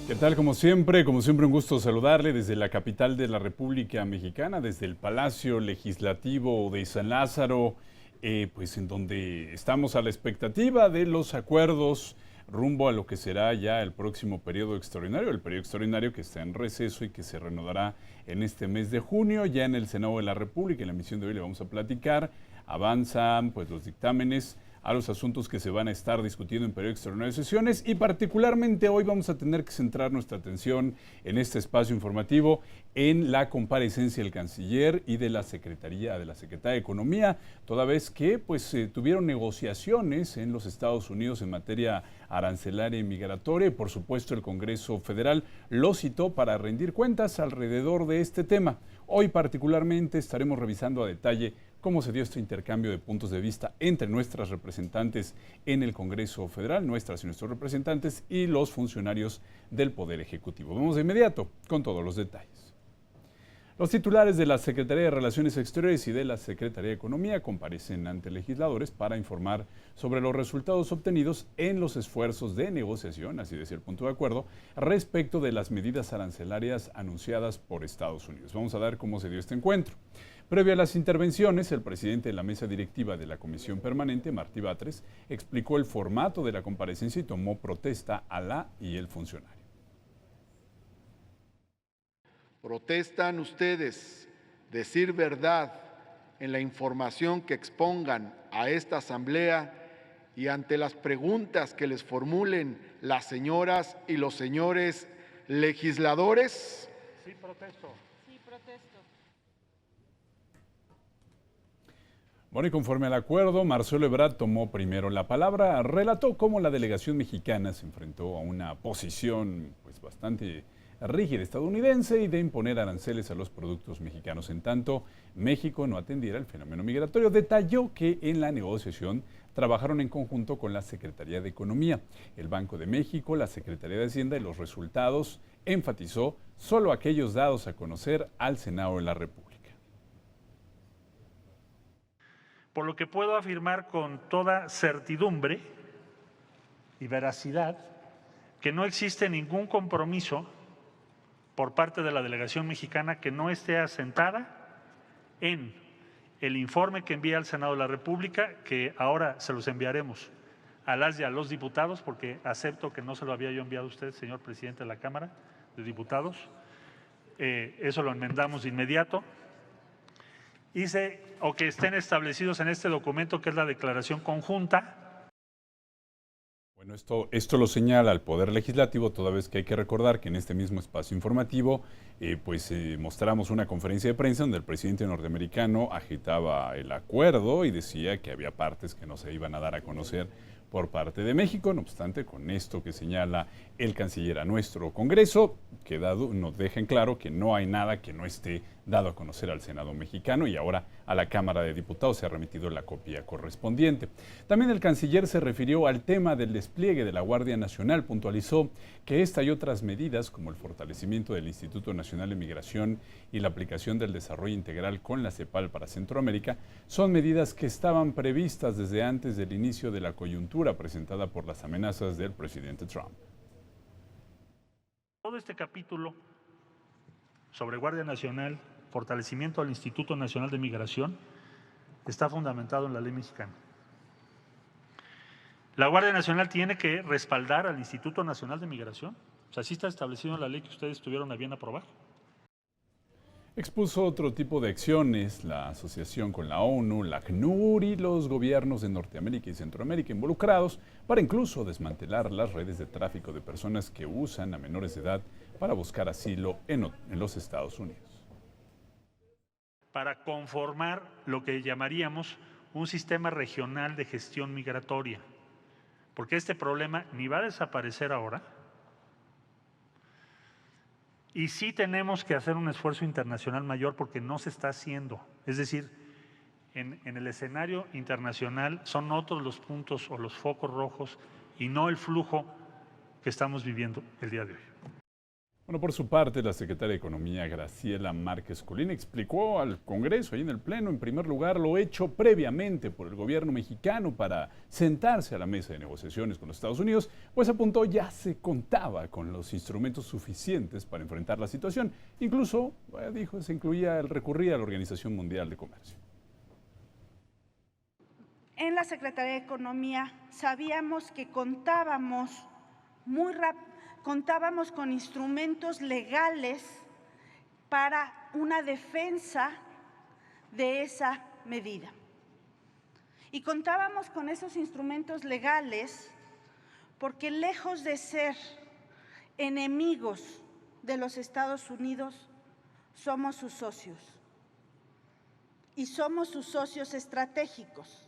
¿Qué tal? Como siempre un gusto saludarle desde la capital de la República Mexicana, desde el Palacio Legislativo de San Lázaro, pues en donde estamos a la expectativa de los acuerdos rumbo a lo que será ya el próximo periodo extraordinario, el periodo extraordinario que está en receso y que se reanudará en este mes de junio, ya en el Senado de la República. En la emisión de hoy le vamos a platicar, avanzan pues los dictámenes a los asuntos que se van a estar discutiendo en periodo extraordinario de sesiones y particularmente hoy vamos a tener que centrar nuestra atención en este espacio informativo en la comparecencia del canciller y de la Secretaría de Economía, toda vez que pues tuvieron negociaciones en los Estados Unidos en materia arancelaria y migratoria y por supuesto el Congreso Federal lo citó para rendir cuentas alrededor de este tema. Hoy particularmente estaremos revisando a detalle cómo se dio este intercambio de puntos de vista entre nuestras representantes en el Congreso Federal, nuestras y nuestros representantes y los funcionarios del Poder Ejecutivo. Vamos de inmediato con todos los detalles. Los titulares de la Secretaría de Relaciones Exteriores y de la Secretaría de Economía comparecen ante legisladores para informar sobre los resultados obtenidos en los esfuerzos de negociación, así decía el punto de acuerdo, respecto de las medidas arancelarias anunciadas por Estados Unidos. Vamos a ver cómo se dio este encuentro. Previo a las intervenciones, el presidente de la mesa directiva de la Comisión Permanente, Martí Batres, explicó el formato de la comparecencia y tomó protesta a la y el funcionario. ¿Protestan ustedes decir verdad en la información que expongan a esta asamblea y ante las preguntas que les formulen las señoras y los señores legisladores? Sí, protesto. Sí, protesto. Bueno, y conforme al acuerdo, Marcelo Ebrard tomó primero la palabra, relató cómo la delegación mexicana se enfrentó a una posición pues bastante rígida estadounidense y de imponer aranceles a los productos mexicanos. En tanto, México no atendiera el fenómeno migratorio. Detalló que en la negociación trabajaron en conjunto con la Secretaría de Economía, el Banco de México, la Secretaría de Hacienda y los resultados, enfatizó, solo aquellos dados a conocer al Senado de la República. Por lo que puedo afirmar con toda certidumbre y veracidad que no existe ningún compromiso por parte de la delegación mexicana que no esté asentada en el informe que envía al Senado de la República, que ahora se los enviaremos a las y a los diputados, porque acepto que no se lo había yo enviado a usted, señor presidente de la Cámara de Diputados. Eso lo enmendamos de inmediato. O que estén establecidos en este documento, que es la declaración conjunta. Bueno, esto lo señala el Poder Legislativo, toda vez que hay que recordar que en este mismo espacio informativo mostramos una conferencia de prensa donde el presidente norteamericano agitaba el acuerdo y decía que había partes que no se iban a dar a conocer por parte de México. No obstante, con esto que señala el canciller a nuestro Congreso, nos deja en claro que no hay nada que no esté dado a conocer al Senado mexicano y ahora a la Cámara de Diputados se ha remitido la copia correspondiente. También el canciller se refirió al tema del despliegue de la Guardia Nacional, puntualizó que esta y otras medidas, como el fortalecimiento del Instituto Nacional de Migración y la aplicación del desarrollo integral con la CEPAL para Centroamérica, son medidas que estaban previstas desde antes del inicio de la coyuntura presentada por las amenazas del presidente Trump. Todo este capítulo sobre Guardia Nacional, fortalecimiento al Instituto Nacional de Migración, está fundamentado en la ley mexicana. La Guardia Nacional tiene que respaldar al Instituto Nacional de Migración. O sea, así está establecido en la ley que ustedes tuvieron a bien aprobar. Expuso otro tipo de acciones, la asociación con la ONU, la ACNUR y los gobiernos de Norteamérica y Centroamérica involucrados para incluso desmantelar las redes de tráfico de personas que usan a menores de edad para buscar asilo en los Estados Unidos. Para conformar lo que llamaríamos un sistema regional de gestión migratoria, porque este problema ni va a desaparecer ahora, y sí tenemos que hacer un esfuerzo internacional mayor porque no se está haciendo. Es decir, en el escenario internacional son otros los puntos o los focos rojos y no el flujo que estamos viviendo el día de hoy. Bueno, por su parte, la secretaria de Economía, Graciela Márquez Colín, explicó al Congreso, ahí en el Pleno, en primer lugar, lo hecho previamente por el gobierno mexicano para sentarse a la mesa de negociaciones con los Estados Unidos, pues apuntó ya se contaba con los instrumentos suficientes para enfrentar la situación. Incluso, dijo, se incluía el recurrir a la Organización Mundial de Comercio. En la Secretaría de Economía sabíamos que contábamos con instrumentos legales para una defensa de esa medida. Y contábamos con esos instrumentos legales porque lejos de ser enemigos de los Estados Unidos, somos sus socios. Y somos sus socios estratégicos.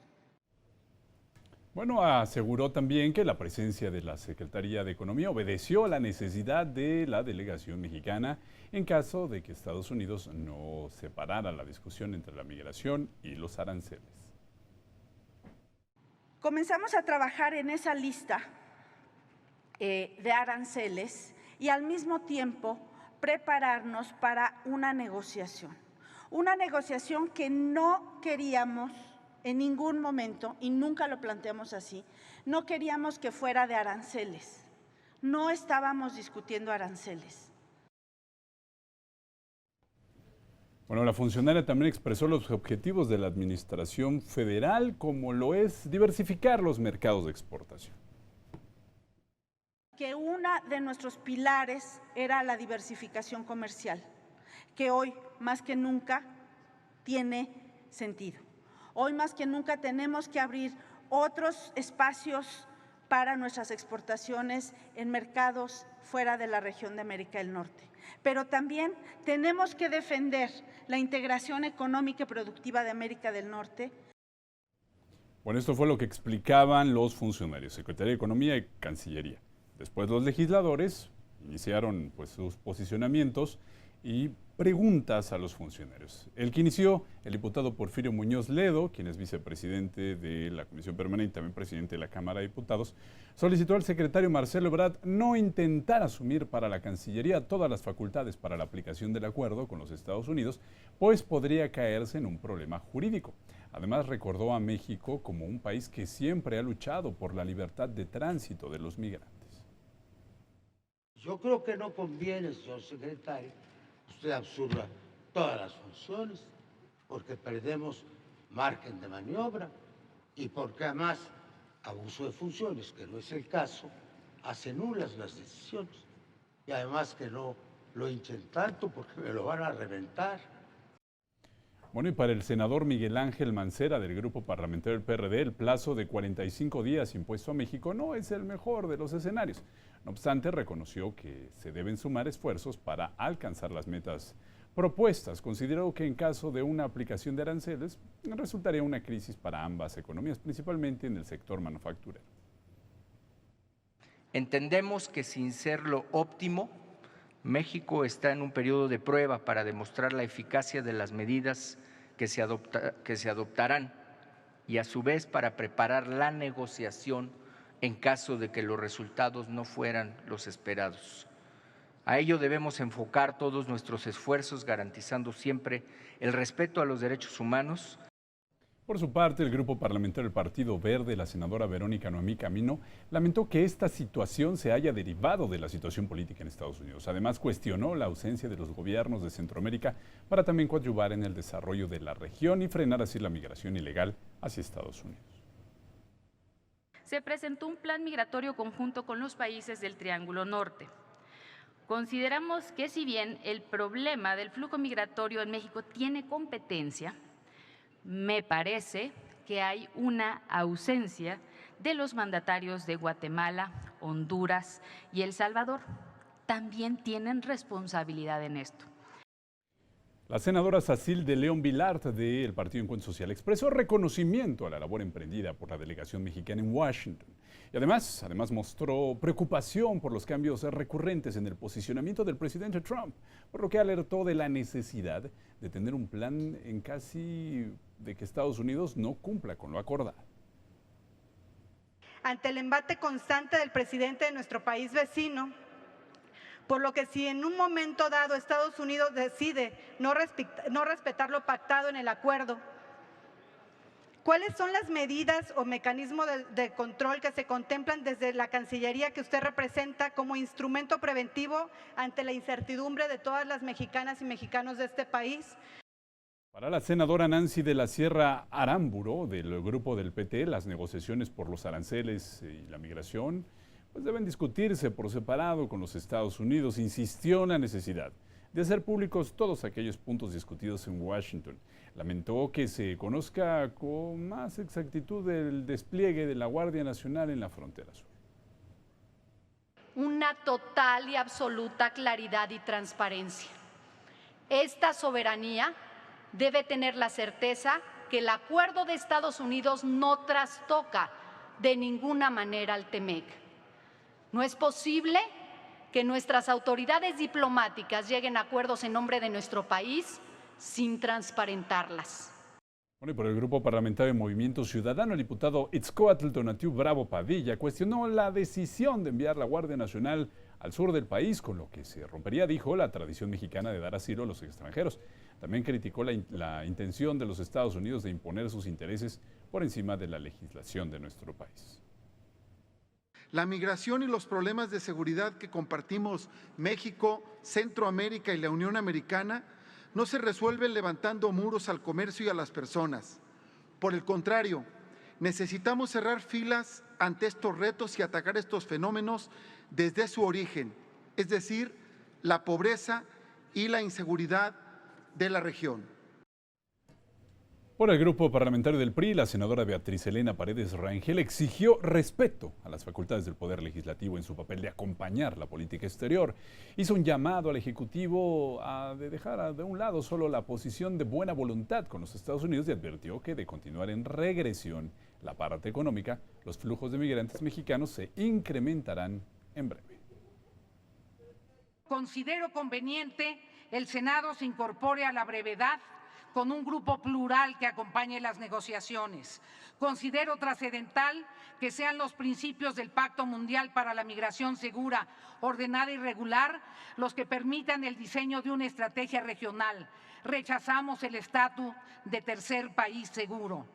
Bueno, aseguró también que la presencia de la Secretaría de Economía obedeció a la necesidad de la delegación mexicana en caso de que Estados Unidos no separara la discusión entre la migración y los aranceles. Comenzamos a trabajar en esa lista de aranceles y al mismo tiempo prepararnos para una negociación que no queríamos en ningún momento, y nunca lo planteamos así, no queríamos que fuera de aranceles. No estábamos discutiendo aranceles. Bueno, la funcionaria también expresó los objetivos de la administración federal, como lo es diversificar los mercados de exportación. Que uno de nuestros pilares era la diversificación comercial, que hoy más que nunca tiene sentido. Hoy más que nunca tenemos que abrir otros espacios para nuestras exportaciones en mercados fuera de la región de América del Norte. Pero también tenemos que defender la integración económica y productiva de América del Norte. Bueno, esto fue lo que explicaban los funcionarios, Secretaría de Economía y Cancillería. Después los legisladores iniciaron pues, sus posicionamientos y preguntas a los funcionarios. El que inició, el diputado Porfirio Muñoz Ledo, quien es vicepresidente de la Comisión Permanente y también presidente de la Cámara de Diputados, solicitó al secretario Marcelo Ebrard no intentar asumir para la Cancillería todas las facultades para la aplicación del acuerdo con los Estados Unidos, pues podría caerse en un problema jurídico. Además, recordó a México como un país que siempre ha luchado por la libertad de tránsito de los migrantes. Yo creo que no conviene, señor secretario, usted absurda todas las funciones, porque perdemos margen de maniobra y porque además abuso de funciones, que no es el caso, hace nulas las decisiones. Y además que no lo hinchen tanto porque me lo van a reventar. Bueno, y para el senador Miguel Ángel Mancera del Grupo Parlamentario del PRD, el plazo de 45 días impuesto a México no es el mejor de los escenarios. No obstante, reconoció que se deben sumar esfuerzos para alcanzar las metas propuestas. Consideró que en caso de una aplicación de aranceles, resultaría una crisis para ambas economías, principalmente en el sector manufacturero. Entendemos que sin ser lo óptimo, México está en un periodo de prueba para demostrar la eficacia de las medidas que se adoptarán y a su vez para preparar la negociación en caso de que los resultados no fueran los esperados. A ello debemos enfocar todos nuestros esfuerzos garantizando siempre el respeto a los derechos humanos. Por su parte, el Grupo Parlamentario del Partido Verde, la senadora Verónica Noemí Camino, lamentó que esta situación se haya derivado de la situación política en Estados Unidos. Además, cuestionó la ausencia de los gobiernos de Centroamérica para también coadyuvar en el desarrollo de la región y frenar así la migración ilegal hacia Estados Unidos. Se presentó un plan migratorio conjunto con los países del Triángulo Norte. Consideramos que si bien el problema del flujo migratorio en México tiene competencia, me parece que hay una ausencia de los mandatarios de Guatemala, Honduras y El Salvador. También tienen responsabilidad en esto. La senadora Sacil de León Vilart del Partido Encuentro Social expresó reconocimiento a la labor emprendida por la delegación mexicana en Washington. Y además mostró preocupación por los cambios recurrentes en el posicionamiento del presidente Trump, por lo que alertó de la necesidad de tener un plan en casi de que Estados Unidos no cumpla con lo acordado. Ante el embate constante del presidente de nuestro país vecino Por lo que si en un momento dado Estados Unidos decide no respetar lo pactado en el acuerdo, ¿cuáles son las medidas o mecanismos de control que se contemplan desde la Cancillería que usted representa como instrumento preventivo ante la incertidumbre de todas las mexicanas y mexicanos de este país? Para la senadora Nancy de la Sierra Aramburo, del grupo del PT, las negociaciones por los aranceles y la migración pues deben discutirse por separado con los Estados Unidos. Insistió en la necesidad de hacer públicos todos aquellos puntos discutidos en Washington. Lamentó que se conozca con más exactitud el despliegue de la Guardia Nacional en la frontera sur. Una total y absoluta claridad y transparencia. Esta soberanía debe tener la certeza que el acuerdo de Estados Unidos no trastoca de ninguna manera al TEMEC. No es posible que nuestras autoridades diplomáticas lleguen a acuerdos en nombre de nuestro país sin transparentarlas. Bueno, y por el grupo parlamentario de Movimiento Ciudadano, el diputado Itzcoatl Donatiu Bravo Padilla cuestionó la decisión de enviar la Guardia Nacional al sur del país, con lo que se rompería, dijo, la tradición mexicana de dar asilo a los extranjeros. También criticó la intención de los Estados Unidos de imponer sus intereses por encima de la legislación de nuestro país. La migración y los problemas de seguridad que compartimos México, Centroamérica y la Unión Americana no se resuelven levantando muros al comercio y a las personas. Por el contrario, necesitamos cerrar filas ante estos retos y atacar estos fenómenos desde su origen, es decir, la pobreza y la inseguridad de la región. Por el grupo parlamentario del PRI, la senadora Beatriz Elena Paredes Rangel exigió respeto a las facultades del Poder Legislativo en su papel de acompañar la política exterior. Hizo un llamado al Ejecutivo a dejar de un lado solo la posición de buena voluntad con los Estados Unidos y advirtió que de continuar en regresión la parte económica, los flujos de migrantes mexicanos se incrementarán en breve. Considero conveniente el Senado se incorpore a la brevedad con un grupo plural que acompañe las negociaciones. Considero trascendental que sean los principios del Pacto Mundial para la Migración Segura, Ordenada y Regular los que permitan el diseño de una estrategia regional. Rechazamos el estatus de tercer país seguro.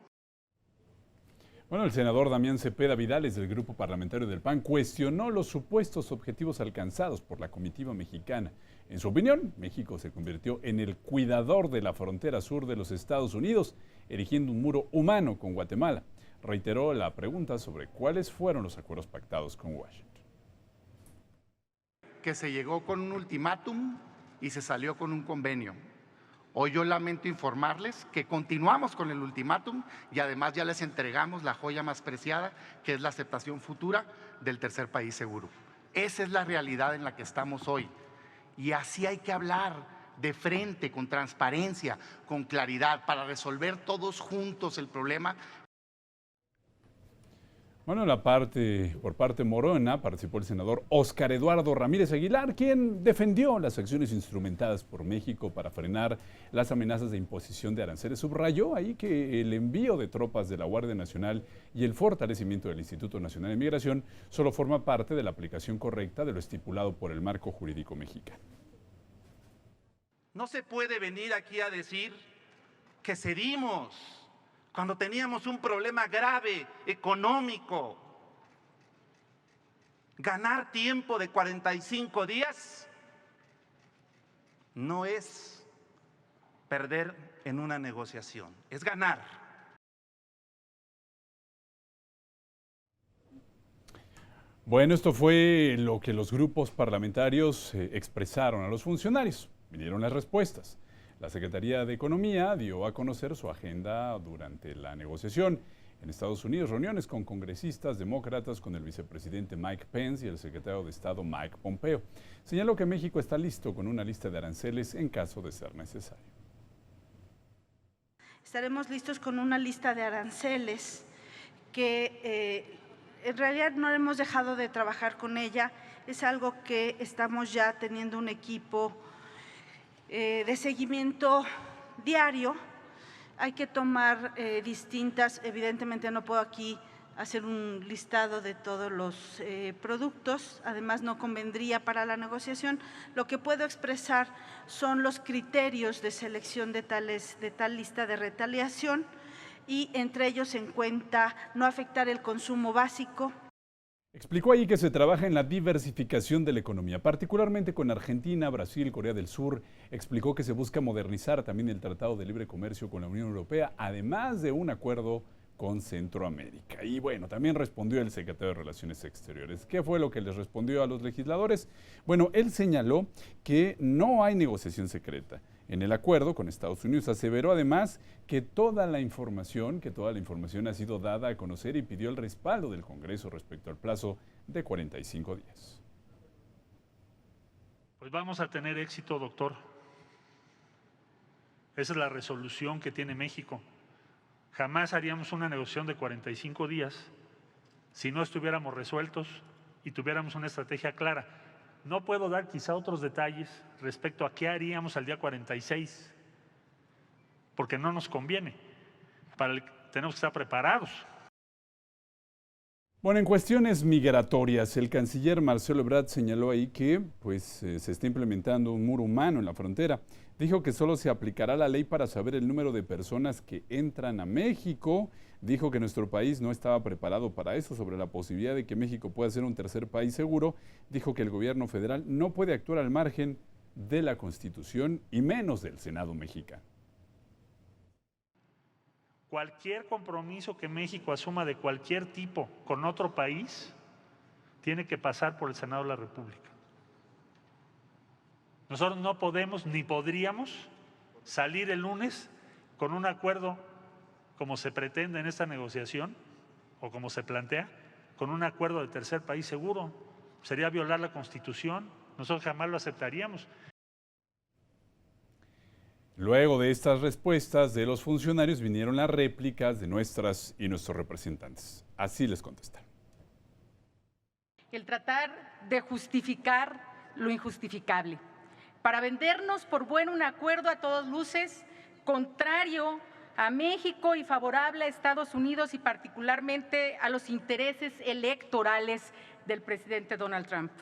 Bueno, el senador Damián Cepeda Vidales del grupo parlamentario del PAN cuestionó los supuestos objetivos alcanzados por la comitiva mexicana. En su opinión, México se convirtió en el cuidador de la frontera sur de los Estados Unidos, erigiendo un muro humano con Guatemala. Reiteró la pregunta sobre cuáles fueron los acuerdos pactados con Washington. Que se llegó con un ultimátum y se salió con un convenio. Hoy yo lamento informarles que continuamos con el ultimátum y además ya les entregamos la joya más preciada, que es la aceptación futura del tercer país seguro. Esa es la realidad en la que estamos hoy. Y así hay que hablar de frente, con transparencia, con claridad, para resolver todos juntos el problema. Bueno, por parte morona participó el senador Óscar Eduardo Ramírez Aguilar, quien defendió las acciones instrumentadas por México para frenar las amenazas de imposición de aranceles. Subrayó ahí que el envío de tropas de la Guardia Nacional y el fortalecimiento del Instituto Nacional de Migración solo forma parte de la aplicación correcta de lo estipulado por el marco jurídico mexicano. No se puede venir aquí a decir que cedimos cuando teníamos un problema grave económico. Ganar tiempo de 45 días no es perder en una negociación, es ganar. Bueno, esto fue lo que los grupos parlamentarios expresaron a los funcionarios. Vinieron las respuestas. La Secretaría de Economía dio a conocer su agenda durante la negociación. En Estados Unidos, reuniones con congresistas demócratas, con el vicepresidente Mike Pence y el secretario de Estado Mike Pompeo. Señaló que México está listo con una lista de aranceles en caso de ser necesario. Estaremos listos con una lista de aranceles que en realidad no hemos dejado de trabajar con ella. Es algo que estamos ya teniendo un equipo de seguimiento diario. Hay que tomar evidentemente no puedo aquí hacer un listado de todos los productos, además no convendría para la negociación. Lo que puedo expresar son los criterios de selección de tal lista de retaliación y entre ellos se encuentra no afectar el consumo básico. Explicó ahí que se trabaja en la diversificación de la economía, particularmente con Argentina, Brasil, Corea del Sur. Explicó que se busca modernizar también el Tratado de Libre Comercio con la Unión Europea, además de un acuerdo con Centroamérica. Y bueno, también respondió el secretario de Relaciones Exteriores. ¿Qué fue lo que les respondió a los legisladores? Bueno, él señaló que no hay negociación secreta en el acuerdo con Estados Unidos. Aseveró además que toda la información ha sido dada a conocer y pidió el respaldo del Congreso respecto al plazo de 45 días. Pues vamos a tener éxito, doctor. Esa es la resolución que tiene México. Jamás haríamos una negociación de 45 días si no estuviéramos resueltos y tuviéramos una estrategia clara. No puedo dar quizá otros detalles respecto a qué haríamos al día 46, porque no nos conviene. Tenemos que estar preparados. Bueno, en cuestiones migratorias, el canciller Marcelo Ebrard señaló ahí que se está implementando un muro humano en la frontera. Dijo que solo se aplicará la ley para saber el número de personas que entran a México. Dijo que nuestro país no estaba preparado para eso. Sobre la posibilidad de que México pueda ser un tercer país seguro, dijo que el gobierno federal no puede actuar al margen de la Constitución y menos del Senado mexicano. Cualquier compromiso que México asuma de cualquier tipo con otro país tiene que pasar por el Senado de la República. Nosotros no podemos ni podríamos salir el lunes con un acuerdo como se pretende en esta negociación o como se plantea, con un acuerdo de tercer país seguro. Sería violar la Constitución. Nosotros jamás lo aceptaríamos. Luego de estas respuestas de los funcionarios vinieron las réplicas de nuestras y nuestros representantes. Así les contestaron. El tratar de justificar lo injustificable, para vendernos por bueno un acuerdo a todas luces contrario a México y favorable a Estados Unidos y particularmente a los intereses electorales del presidente Donald Trump.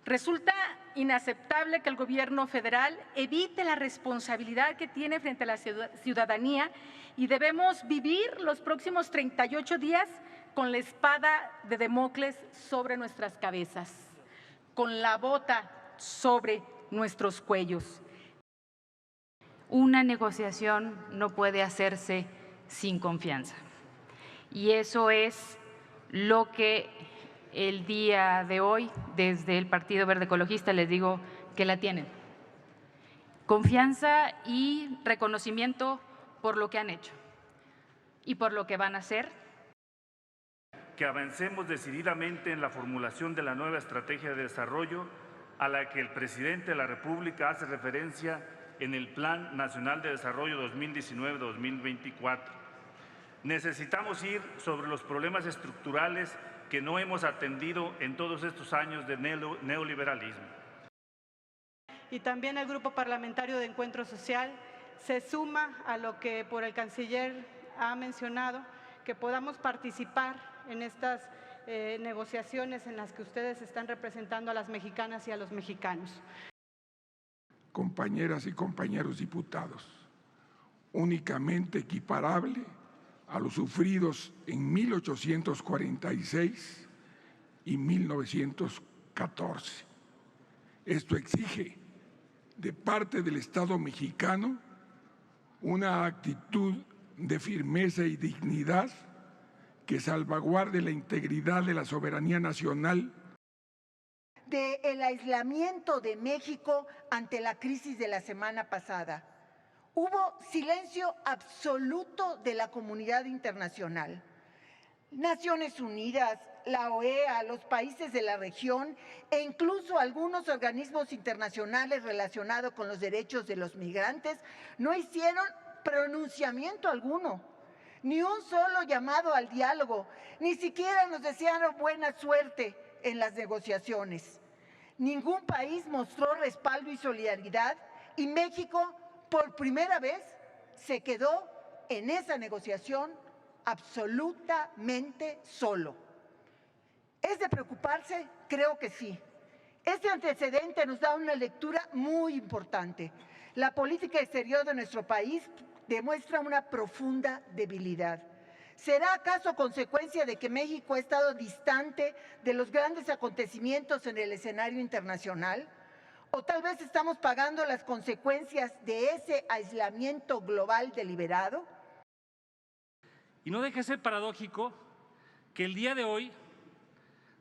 Resulta inaceptable que el gobierno federal evite la responsabilidad que tiene frente a la ciudadanía y debemos vivir los próximos 38 días con la espada de Damocles sobre nuestras cabezas, con la bota sobre nuestros cuellos. Una negociación no puede hacerse sin confianza. Y eso es lo que el día de hoy, desde el Partido Verde Ecologista, les digo que la tienen. Confianza y reconocimiento por lo que han hecho y por lo que van a hacer. Que avancemos decididamente en la formulación de la nueva estrategia de desarrollo a la que el presidente de la República hace referencia en el Plan Nacional de Desarrollo 2019-2024. Necesitamos ir sobre los problemas estructurales que no hemos atendido en todos estos años de neoliberalismo. Y también el Grupo Parlamentario de Encuentro Social se suma a lo que por el canciller ha mencionado, que podamos participar en estas negociaciones en las que ustedes están representando a las mexicanas y a los mexicanos. Compañeras y compañeros diputados, únicamente equiparable a los sufridos en 1846 y 1914. Esto exige de parte del Estado mexicano una actitud de firmeza y dignidad que salvaguarde la integridad de la soberanía nacional. Del aislamiento de México ante la crisis de la semana pasada. Hubo silencio absoluto de la comunidad internacional. Naciones Unidas, la OEA, los países de la región e incluso algunos organismos internacionales relacionados con los derechos de los migrantes no hicieron pronunciamiento alguno, ni un solo llamado al diálogo, ni siquiera nos desearon buena suerte en las negociaciones. Ningún país mostró respaldo y solidaridad y México por primera vez se quedó en esa negociación absolutamente solo. ¿Es de preocuparse? Creo que sí. Este antecedente nos da una lectura muy importante. La política exterior de nuestro país demuestra una profunda debilidad. ¿Será acaso consecuencia de que México ha estado distante de los grandes acontecimientos en el escenario internacional? ¿O tal vez estamos pagando las consecuencias de ese aislamiento global deliberado? Y no deja de ser paradójico que el día de hoy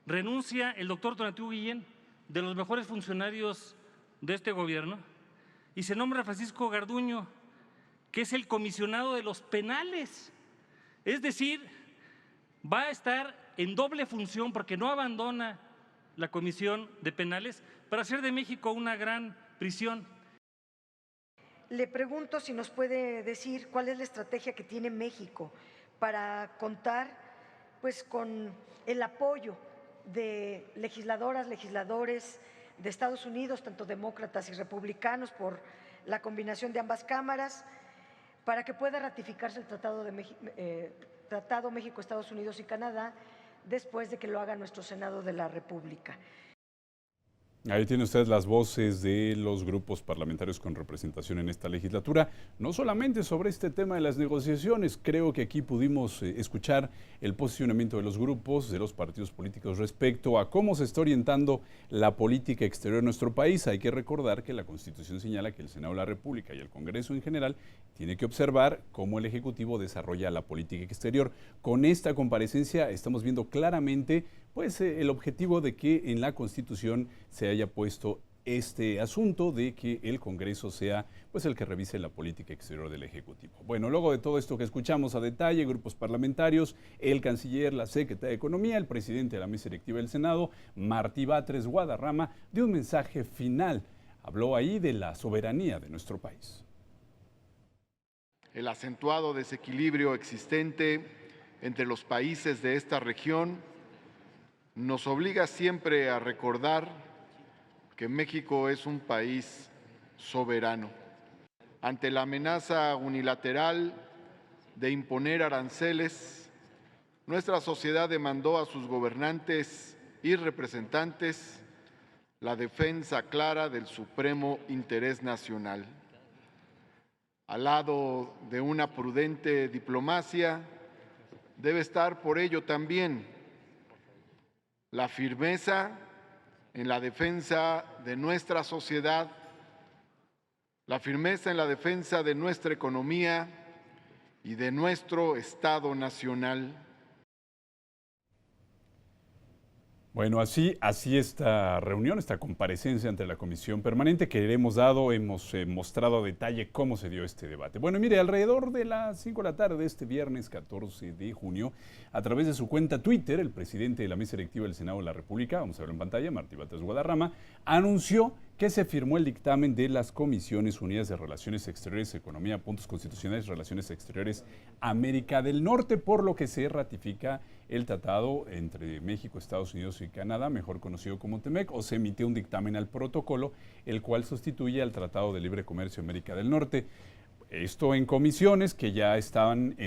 renuncia el doctor Tonatiuh Guillén, de los mejores funcionarios de este gobierno, y se nombra a Francisco Garduño, que es el comisionado de los penales. Es decir, va a estar en doble función porque no abandona la Comisión de Penales para hacer de México una gran prisión. Le pregunto si nos puede decir cuál es la estrategia que tiene México para contar pues, con el apoyo de legisladoras, legisladores de Estados Unidos, tanto demócratas y republicanos, por la combinación de ambas cámaras, para que pueda ratificarse el Tratado México, Estados Unidos y Canadá, después de que lo haga nuestro Senado de la República. Ahí tiene usted las voces de los grupos parlamentarios con representación en esta legislatura, no solamente sobre este tema de las negociaciones. Creo que aquí pudimos escuchar el posicionamiento de los grupos, de los partidos políticos respecto a cómo se está orientando la política exterior de nuestro país. Hay que recordar que la Constitución señala que el Senado de la República y el Congreso en general tiene que observar cómo el Ejecutivo desarrolla la política exterior. Con esta comparecencia estamos viendo claramente pues el objetivo de que en la Constitución se haya puesto este asunto de que el Congreso sea pues el que revise la política exterior del Ejecutivo. Bueno, luego de todo esto que escuchamos a detalle, grupos parlamentarios, el canciller, la secretaria de Economía, el presidente de la mesa directiva del Senado, Martí Batres Guadarrama, dio un mensaje final. Habló ahí de la soberanía de nuestro país. El acentuado desequilibrio existente entre los países de esta región nos obliga siempre a recordar que México es un país soberano. Ante la amenaza unilateral de imponer aranceles, nuestra sociedad demandó a sus gobernantes y representantes la defensa clara del supremo interés nacional. Al lado de una prudente diplomacia, debe estar por ello también la firmeza en la defensa de nuestra sociedad, la firmeza en la defensa de nuestra economía y de nuestro Estado nacional. Bueno, así esta reunión, esta comparecencia ante la Comisión Permanente que hemos mostrado a detalle cómo se dio este debate. Bueno, mire, alrededor de las 5 de la tarde de este viernes 14 de junio, a través de su cuenta Twitter, el presidente de la mesa directiva del Senado de la República, vamos a verlo en pantalla, Martí Batres Guadarrama, anunció que se firmó el dictamen de las Comisiones Unidas de Relaciones Exteriores, Economía, Puntos Constitucionales, Relaciones Exteriores, América del Norte, por lo que se ratifica el tratado entre México, Estados Unidos y Canadá, mejor conocido como TEMEC, o se emitió un dictamen al protocolo, el cual sustituye al Tratado de Libre Comercio América del Norte. Esto en comisiones que ya estaban en